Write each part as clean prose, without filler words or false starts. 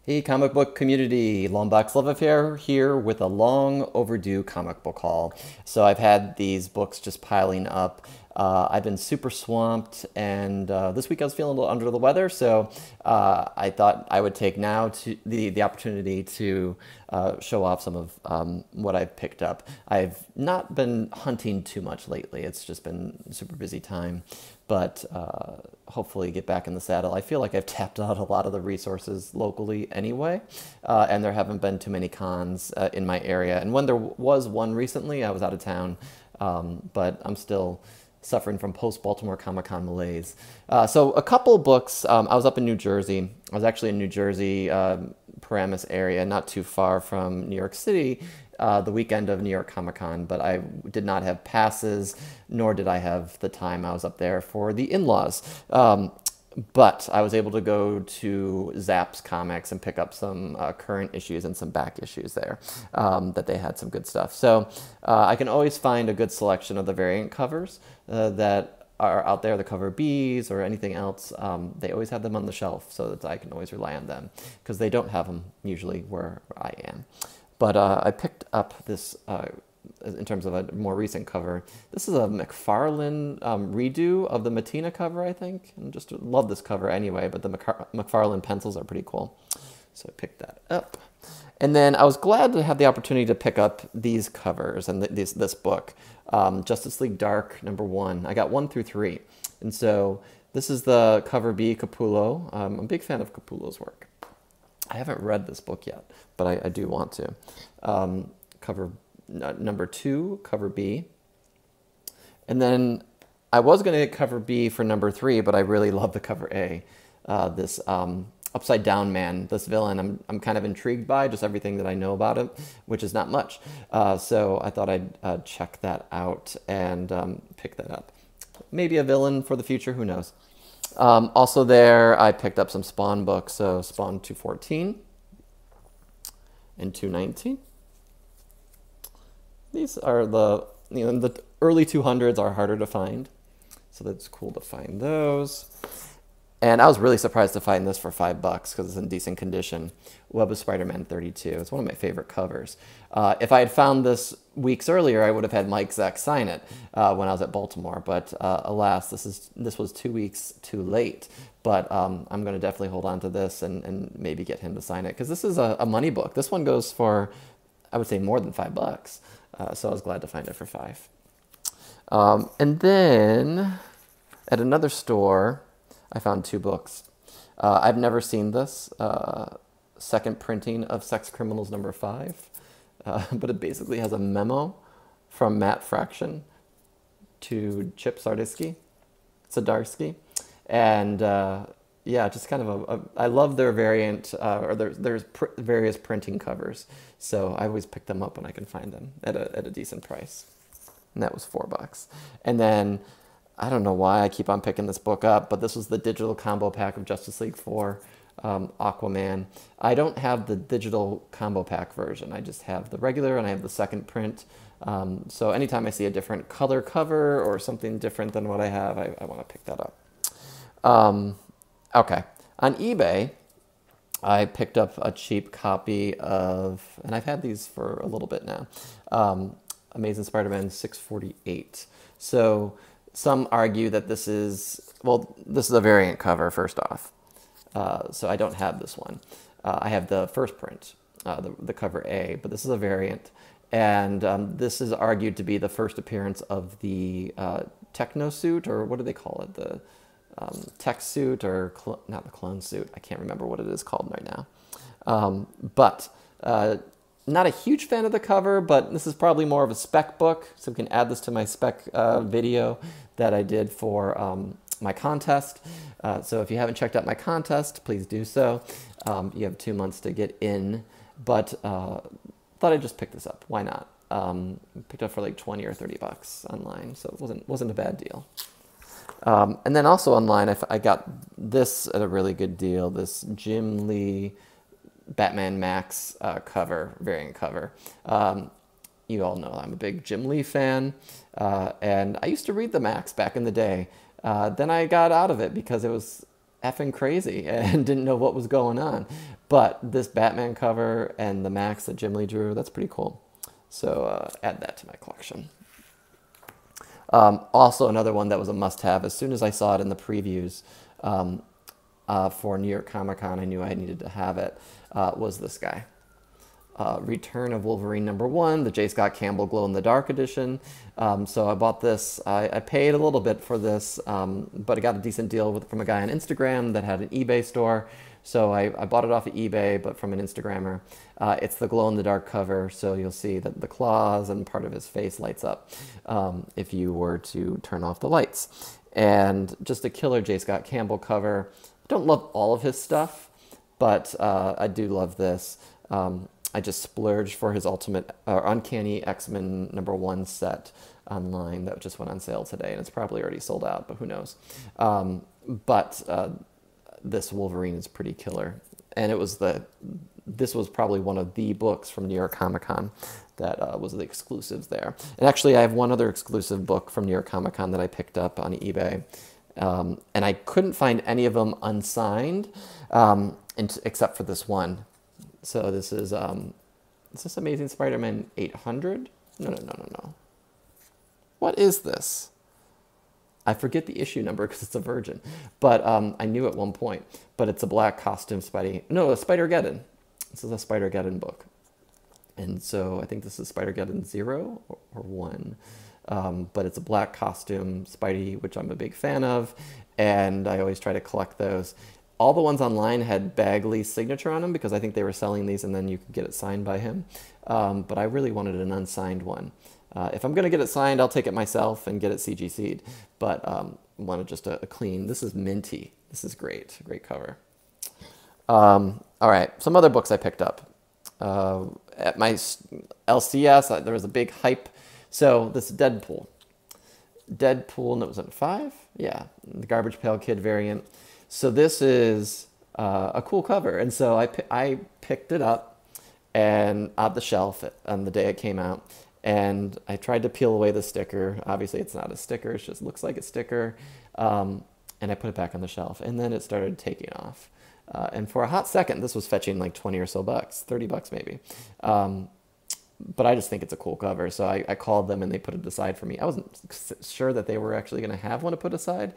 Hey, comic book community, Longbox Love Affair here with a long overdue comic book haul. So I've had these books just piling up. I've been super swamped, and this week I was feeling a little under the weather, so I thought I would take now to the opportunity to show off some of what I've picked up. I've not been hunting too much lately. It's just been a super busy time, but hopefully get back in the saddle. I feel like I've tapped out a lot of the resources locally anyway, and there haven't been too many cons in my area. And when there was one recently, I was out of town, but I'm still suffering from post-Baltimore Comic-Con malaise. So a couple books, I was up in New Jersey. I was actually in New Jersey, Paramus area, not too far from New York City, the weekend of New York Comic-Con, but I did not have passes, nor did I have the time. I was up there for the in-laws. But I was able to go to Zapp's Comics and pick up some current issues and some back issues there that they had some good stuff. So I can always find a good selection of the variant covers that are out there, the cover Bs or anything else. They always have them on the shelf so that I can always rely on them because they don't have them usually where I am. But I picked up this in terms of a more recent cover. This is a McFarlane redo of the Matina cover, I think. And just love this cover anyway, but the McFarlane pencils are pretty cool. So I picked that up. And then I was glad to have the opportunity to pick up these covers and this book, Justice League Dark #1. I got 1 through 3. And so this is the cover B, Capullo. I'm a big fan of Capullo's work. I haven't read this book yet, but I do want to. Cover #2, cover B. And then I was going to get cover B for #3, but I really love the cover A. This upside down man, this villain, I'm kind of intrigued by just everything that I know about him, which is not much. So I thought I'd check that out and pick that up. Maybe a villain for the future, who knows. Also there, I picked up some Spawn books, so Spawn 214 and 219. These are the early 200s are harder to find, so that's cool to find those. And I was really surprised to find this for $5 because it's in decent condition. Web of Spider-Man 32. It's one of my favorite covers. If I had found this weeks earlier, I would have had Mike Zeck sign it when I was at Baltimore. But alas, this was 2 weeks too late. But I'm going to definitely hold on to this and maybe get him to sign it because this is a money book. This one goes for, I would say, more than $5. So I was glad to find it for $5. And then at another store, I found 2 books. I've never seen this. Second printing of Sex Criminals #5. But it basically has a memo from Matt Fraction to Chip Zdarsky. And yeah, just kind of I love their variant, or there's various printing covers. So I always pick them up when I can find them at a decent price. And that was $4. And then I don't know why I keep on picking this book up, but this was the digital combo pack of Justice League 4, Aquaman. I don't have the digital combo pack version. I just have the regular and I have the second print. So anytime I see a different color cover or something different than what I have, I want to pick that up. Okay. On eBay, I picked up a cheap copy of, and I've had these for a little bit now, Amazing Spider-Man 648. So some argue that this is a variant cover, first off. So I don't have this one. I have the first print, the cover A, but this is a variant. And this is argued to be the first appearance of the techno suit, or what do they call it? The tech suit, or not the clone suit. I can't remember what it is called right now. But not a huge fan of the cover, but this is probably more of a spec book, so we can add this to my spec video that I did for my contest. So if you haven't checked out my contest, please do so. You have 2 months to get in, but thought I'd just pick this up. Why not? Picked up for like 20 or $30 online, so it wasn't a bad deal. And then also online, I got this at a really good deal, this Jim Lee Batman Max variant cover. You all know I'm a big Jim Lee fan, and I used to read the Max back in the day. Then I got out of it because it was effing crazy and didn't know what was going on. But this Batman cover and the Max that Jim Lee drew, that's pretty cool. So add that to my collection. Also another one that was a must-have. As soon as I saw it in the previews for New York Comic Con, I knew I needed to have it, was this guy. Return of Wolverine #1, the J. Scott Campbell Glow-in-the-Dark edition. So I bought this. I paid a little bit for this, but I got a decent deal from a guy on Instagram that had an eBay store. So I bought it off of eBay, but from an Instagrammer. It's the glow-in-the-dark cover, so you'll see that the claws and part of his face lights up if you were to turn off the lights. And just a killer J. Scott Campbell cover. Don't love all of his stuff, but I do love this. I just splurged for his Ultimate Uncanny X-Men #1 set online that just went on sale today, and it's probably already sold out, but who knows. But this Wolverine is pretty killer, and this was probably one of the books from New York Comic Con that was the exclusives there. And actually, I have one other exclusive book from New York Comic Con that I picked up on eBay, and I couldn't find any of them unsigned, except for this one. So this is this Amazing Spider-Man 800? No. What is this? I forget the issue number because it's a Virgin, but I knew at one point. But it's a black costume Spidey. No, a Spider-Geddon. This is a Spider-Geddon book. And so I think this is Spider-Geddon 0 or 1. But it's a black costume Spidey, which I'm a big fan of, and I always try to collect those. All the ones online had Bagley's signature on them because I think they were selling these and then you could get it signed by him. But I really wanted an unsigned one. If I'm going to get it signed, I'll take it myself and get it CGC'd. But wanted just a clean. This is minty. This is great. Great cover. All right. Some other books I picked up. At my LCS, there was a big hype. So this Deadpool. And it was at 5? Yeah. The Garbage Pail Kid variant. So this is a cool cover, and so I picked it up and off the shelf on the day it came out, and I tried to peel away the sticker. Obviously, it's not a sticker; it just looks like a sticker, and I put it back on the shelf, and then it started taking off. And for a hot second, this was fetching like 20 or so bucks, 30 bucks maybe. But I just think it's a cool cover, so I called them and they put it aside for me. I wasn't sure that they were actually going to have one to put aside,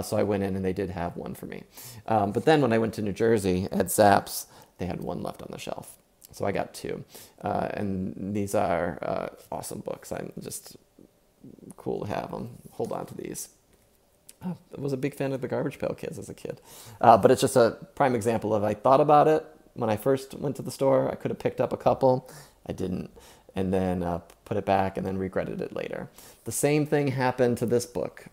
so I went in and they did have one for me. But then when I went to New Jersey at Zapp's, they had one left on the shelf, so I got 2. And these are awesome books. I'm just cool to have them. Hold on to these. I was a big fan of the Garbage Pail Kids as a kid, but it's just a prime example of I thought about it when I first went to the store. I could have picked up a couple. I didn't, and then put it back and then regretted it later. The same thing happened to this book,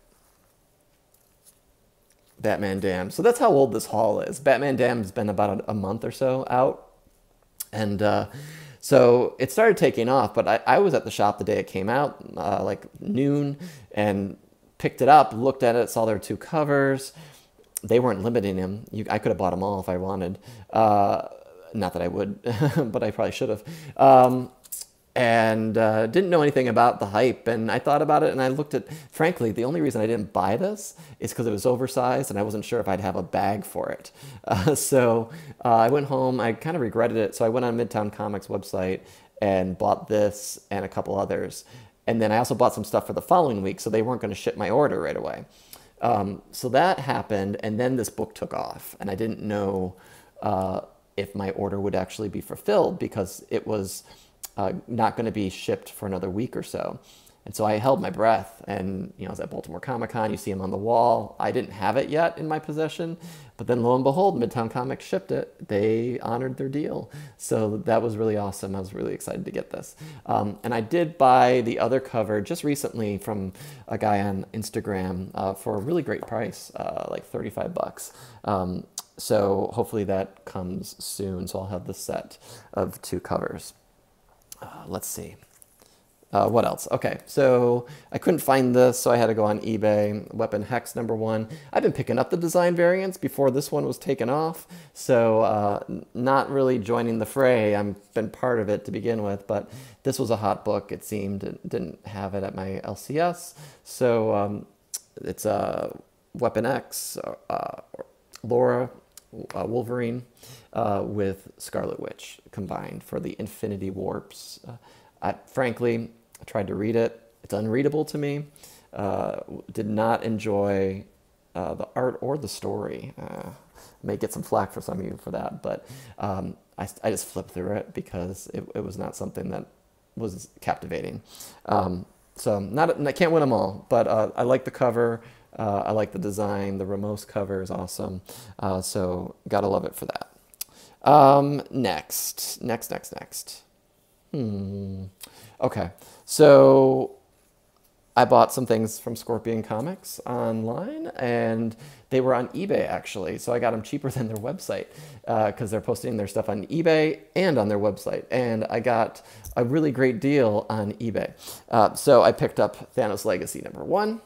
Batman Damned. So that's how old this haul is. Batman Damned's been about a month or so out, and so it started taking off, but I was at the shop the day it came out, like noon, and picked it up, looked at it, saw there were 2 covers. They weren't limiting them. I could have bought them all if I wanted. Not that I would, but I probably should have. And didn't know anything about the hype. And I thought about it, and I looked at, frankly, the only reason I didn't buy this is because it was oversized, and I wasn't sure if I'd have a bag for it. So I went home. I kind of regretted it. So I went on Midtown Comics website and bought this and a couple others. And then I also bought some stuff for the following week, so they weren't going to ship my order right away. So that happened, and then this book took off, and I didn't know if my order would actually be fulfilled because it was not going to be shipped for another week or so. And so I held my breath, and I was at Baltimore Comic Con. You see them on the wall. I didn't have it yet in my possession, but then lo and behold, Midtown Comics shipped it. They honored their deal, so that was really awesome. I was really excited to get this. And I did buy the other cover just recently from a guy on Instagram for a really great price, like 35 bucks. So hopefully that comes soon. So I'll have the set of 2 covers. Let's see. What else? Okay, so I couldn't find this, so I had to go on eBay. Weapon Hex #1. I've been picking up the design variants before this one was taken off, so not really joining the fray. I've been part of it to begin with, but this was a hot book, it seemed. Didn't have it at my LCS, so it's Weapon X, Laura Wolverine with Scarlet Witch combined for the Infinity Warps. Frankly, I tried to read it. It's unreadable to me. Did not enjoy the art or the story. May get some flack for some of you for that, but I just flipped through it because it was not something that was captivating. So I can't win them all, but I like the cover. I like the design. The Ramos cover is awesome. So gotta love it for that. Next. Okay, so I bought some things from Scorpion Comics online, and they were on eBay actually. So I got them cheaper than their website because they're posting their stuff on eBay and on their website. And I got a really great deal on eBay. So I picked up Thanos Legacy #1,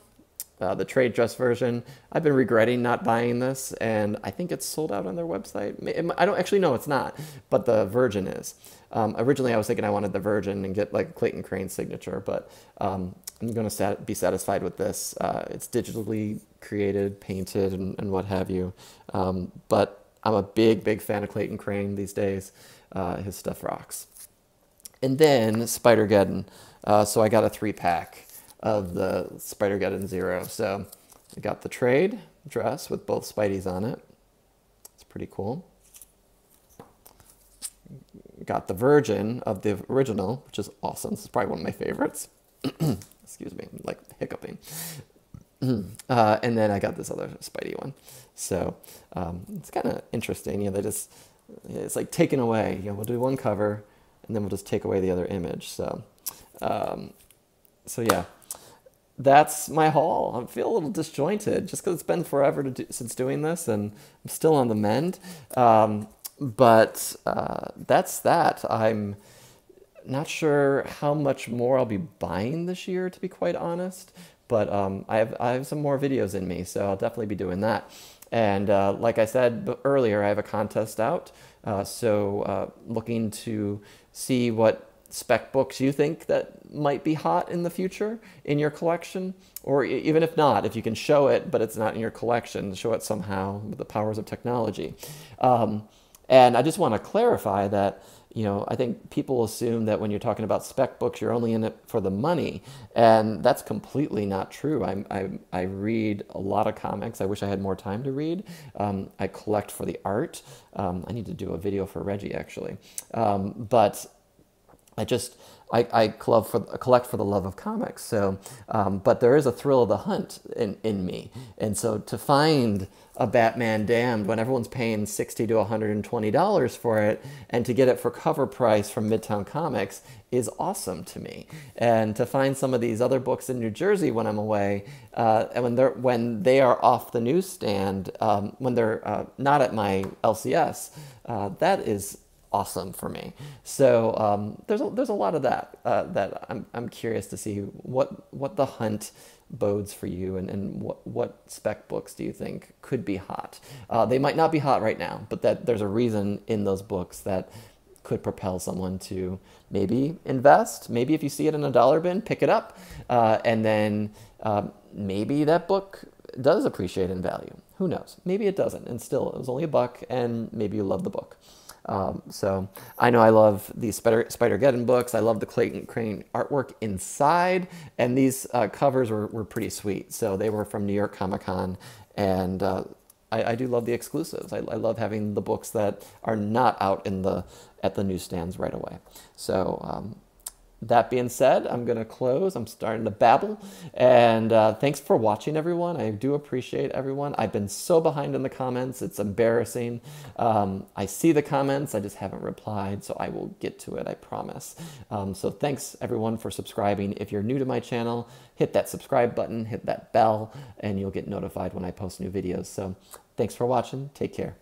the trade dress version. I've been regretting not buying this, and I think it's sold out on their website. I don't actually know, it's not, but the Virgin is. Originally, I was thinking I wanted the Virgin and get like Clayton Crane's signature, but I'm going to be satisfied with this. It's digitally created, painted, and what have you. But I'm a big fan of Clayton Crane these days. His stuff rocks. And then Spider-Geddon. So I got a 3-pack of the Spider-Geddon Zero. So I got the trade dress with both Spideys on it. It's pretty cool. Got the Virgin of the original, which is awesome. This is probably one of my favorites. Excuse me, I'm like hiccuping. And then I got this other Spidey one. So it's kind of interesting. You know, it's like taken away. You know, we'll do one cover, and then we'll just take away the other image. So, so yeah, that's my haul. I feel a little disjointed just because it's been forever since doing this, and I'm still on the mend. But that's that. I'm not sure how much more I'll be buying this year, to be quite honest. But I have some more videos in me, so I'll definitely be doing that. And like I said earlier, I have a contest out. So looking to see what spec books you think that might be hot in the future in your collection, or even if not, if you can show it, but it's not in your collection, show it somehow with the powers of technology. And I just want to clarify that, you know, I think people assume that when you're talking about spec books, you're only in it for the money. And that's completely not true. I read a lot of comics. I wish I had more time to read. I collect for the art. I need to do a video for Reggie, actually. But I collect for the love of comics. So, but there is a thrill of the hunt in me. And so to find a Batman Damned when everyone's paying $60 to $120 for it, and to get it for cover price from Midtown Comics is awesome to me. And to find some of these other books in New Jersey when I'm away, and when they are off the newsstand, when they're not at my LCS, that is awesome for me. So there's a lot of that that I'm curious to see what the hunt bodes for you, and what spec books do you think could be hot. They might not be hot right now, but that there's a reason in those books that could propel someone to maybe invest. Maybe if you see it in a dollar bin, pick it up, and then maybe that book does appreciate in value. Who knows? Maybe it doesn't, and still it was only $1, and maybe you love the book. So I know I love these Spider-Geddon books. I love the Clayton Crane artwork inside, and these covers were pretty sweet. So they were from New York Comic Con, and I do love the exclusives. I love having the books that are not out at the newsstands right away. So that being said, I'm going to close. I'm starting to babble. And thanks for watching, everyone. I do appreciate everyone. I've been so behind in the comments. It's embarrassing. I see the comments. I just haven't replied, so I will get to it, I promise. So thanks, everyone, for subscribing. If you're new to my channel, hit that subscribe button, hit that bell, and you'll get notified when I post new videos. So thanks for watching. Take care.